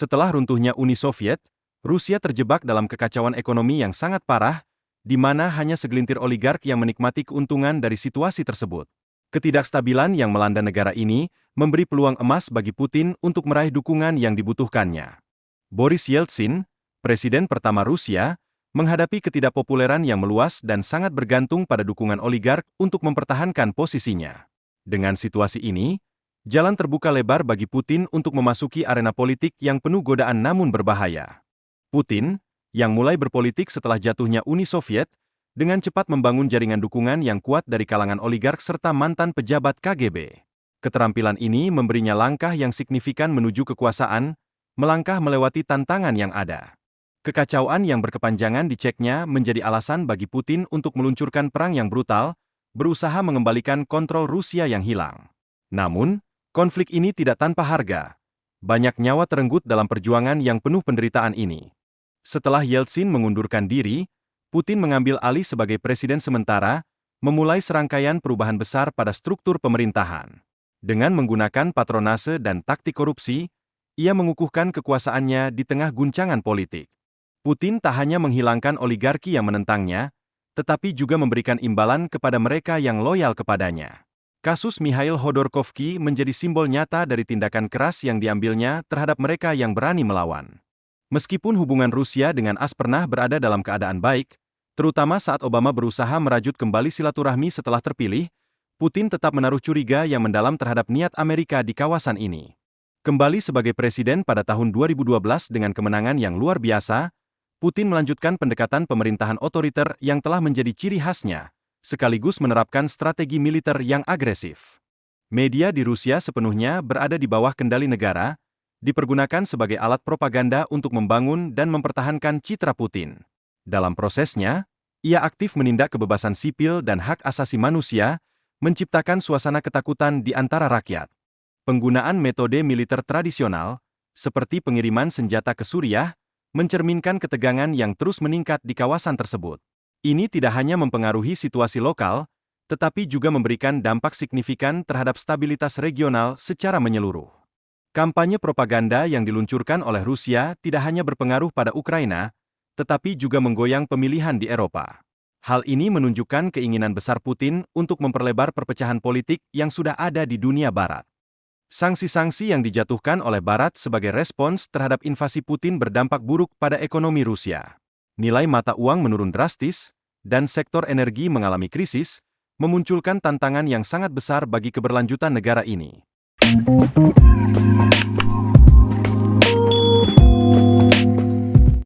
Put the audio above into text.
Setelah runtuhnya Uni Soviet, Rusia terjebak dalam kekacauan ekonomi yang sangat parah, di mana hanya segelintir oligark yang menikmati keuntungan dari situasi tersebut. Ketidakstabilan yang melanda negara ini memberi peluang emas bagi Putin untuk meraih dukungan yang dibutuhkannya. Boris Yeltsin, presiden pertama Rusia, menghadapi ketidakpopuleran yang meluas dan sangat bergantung pada dukungan oligark untuk mempertahankan posisinya. Dengan situasi ini, jalan terbuka lebar bagi Putin untuk memasuki arena politik yang penuh godaan namun berbahaya. Putin, yang mulai berpolitik setelah jatuhnya Uni Soviet, dengan cepat membangun jaringan dukungan yang kuat dari kalangan oligark serta mantan pejabat KGB. Keterampilan ini memberinya langkah yang signifikan menuju kekuasaan, melangkah melewati tantangan yang ada. Kekacauan yang berkepanjangan di Chechnya menjadi alasan bagi Putin untuk meluncurkan perang yang brutal, berusaha mengembalikan kontrol Rusia yang hilang. Namun, konflik ini tidak tanpa harga. Banyak nyawa terenggut dalam perjuangan yang penuh penderitaan ini. Setelah Yeltsin mengundurkan diri, Putin mengambil alih sebagai presiden sementara, memulai serangkaian perubahan besar pada struktur pemerintahan. Dengan menggunakan patronase dan taktik korupsi, ia mengukuhkan kekuasaannya di tengah guncangan politik. Putin tak hanya menghilangkan oligarki yang menentangnya, tetapi juga memberikan imbalan kepada mereka yang loyal kepadanya. Kasus Mikhail Khodorkovsky menjadi simbol nyata dari tindakan keras yang diambilnya terhadap mereka yang berani melawan. Meskipun hubungan Rusia dengan AS pernah berada dalam keadaan baik, terutama saat Obama berusaha merajut kembali silaturahmi setelah terpilih, Putin tetap menaruh curiga yang mendalam terhadap niat Amerika di kawasan ini. Kembali sebagai presiden pada tahun 2012 dengan kemenangan yang luar biasa, Putin melanjutkan pendekatan pemerintahan otoriter yang telah menjadi ciri khasnya, sekaligus menerapkan strategi militer yang agresif. Media di Rusia sepenuhnya berada di bawah kendali negara, dipergunakan sebagai alat propaganda untuk membangun dan mempertahankan citra Putin. Dalam prosesnya, ia aktif menindak kebebasan sipil dan hak asasi manusia, menciptakan suasana ketakutan di antara rakyat. Penggunaan metode militer tradisional, seperti pengiriman senjata ke Suriah, mencerminkan ketegangan yang terus meningkat di kawasan tersebut. Ini tidak hanya mempengaruhi situasi lokal, tetapi juga memberikan dampak signifikan terhadap stabilitas regional secara menyeluruh. Kampanye propaganda yang diluncurkan oleh Rusia tidak hanya berpengaruh pada Ukraina, tetapi juga menggoyang pemilihan di Eropa. Hal ini menunjukkan keinginan besar Putin untuk memperlebar perpecahan politik yang sudah ada di dunia Barat. Sanksi-sanksi yang dijatuhkan oleh Barat sebagai respons terhadap invasi Putin berdampak buruk pada ekonomi Rusia. Nilai mata uang menurun drastis, dan sektor energi mengalami krisis, memunculkan tantangan yang sangat besar bagi keberlanjutan negara ini.